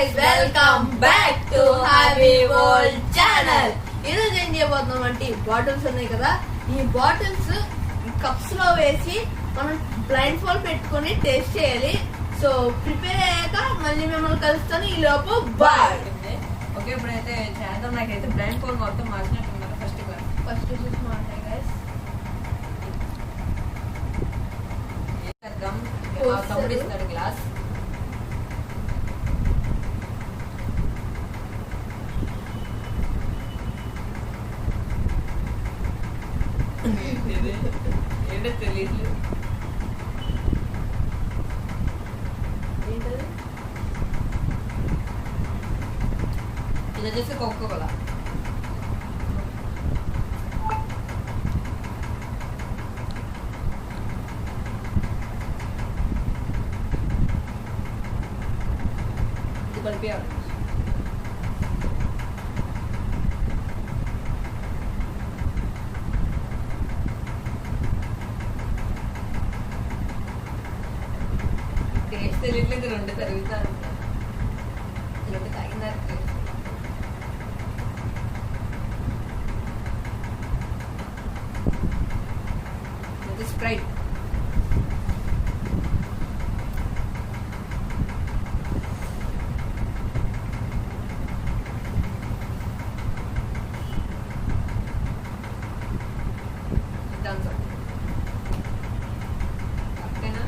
Welcome back to happy world channel. ఈరోజు ఏం చేయబోతున్నాం అంటే బాటిల్స్ ఉన్నాయి కదా, ఈ బాటిల్స్ కప్స్ లో వేసి మనం బ్లైండ్ ఫోల్డ్ పెట్టుకొని టేస్ట్ చేయాలి. సో ప్రిపేర్ అయ్యాక మళ్ళీ మిమ్మల్ని కలుస్తాను. ఈ లోపు బాయ్. ఓకే, ఇప్పుడైతే చేద్దాం. నాకైతే బ్లైండ్ ఫోల్డ్ మొత్తం మార్చినట్టున్నారు. ఫస్ట్ చూసి మాట్లాడాయి గైస్. తమ్ముడు ఇస్తాడు గ్లాస్. ఏంటో తెలియదు. ఏంటది? ఇది వచ్చేసి కోకోకోలా. ఇది కలిపేయాలి. టేస్ట్ తెలియట్లేదు. రెండు తరుగుతారు. రెండు తాగినారు. ఇది స్ప్రైట్. ఓకేనా?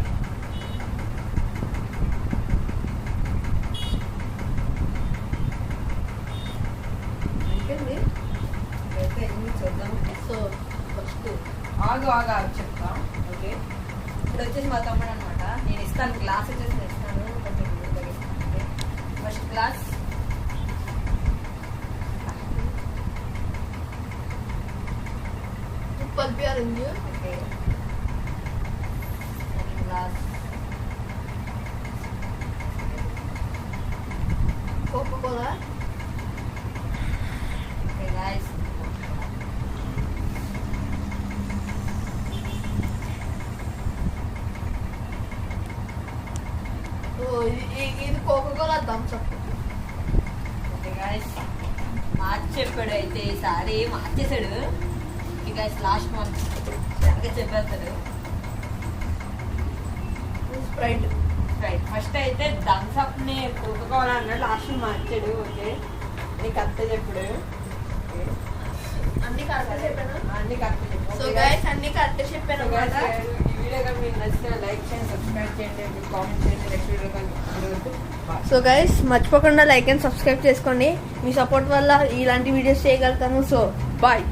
చూద్దాం. సో ఫస్ట్ ఆగు చెప్తా. ఓకే, ఇప్పుడు వచ్చేసి మా తమ్ముడు అనమాట. నేను ఇస్తాను గ్లాస్ వచ్చేసి నేను ఇస్తాను. ఫస్ట్ గ్లాస్ కలిపేయాలి. Okay, second glass Coca Cola. Okay guys. ఇది Coca Cola Thums Up. Okay guys, మార్చేపాడు. అయితే ఈసారి మార్చేసాడు. ఓకే గైస్, లాస్ట్ వన్ చెప్పేస్తాడు. స్ప్రైట్. ఫస్ట్ అయితే థమ్స్ అప్ ని కోకోకోలా అన్నాడు. లాస్ట్ మార్చాడు. ఓకే, నీకు అర్థ చెప్పుడు. అన్ని కరెక్ట్ చెప్పాను. అన్ని కరెక్ట్ చెప్పు. సో గైస్ అన్ని కరెక్ట్ చెప్పాను. ఈ వీడియో కానీ మీకు నచ్చితే లైక్ చేయండి, సబ్స్క్రైబ్ చేయండి, కామెంట్ చేయండి. నెక్స్ట్ వీడియో కానీ సో గైస్ మర్చిపోకుండా లైక్ అండ్ సబ్స్క్రైబ్ చేసుకోండి. మీ సపోర్ట్ వల్ల ఇలాంటి వీడియోస్ చేయగలుగుతాను. So bye.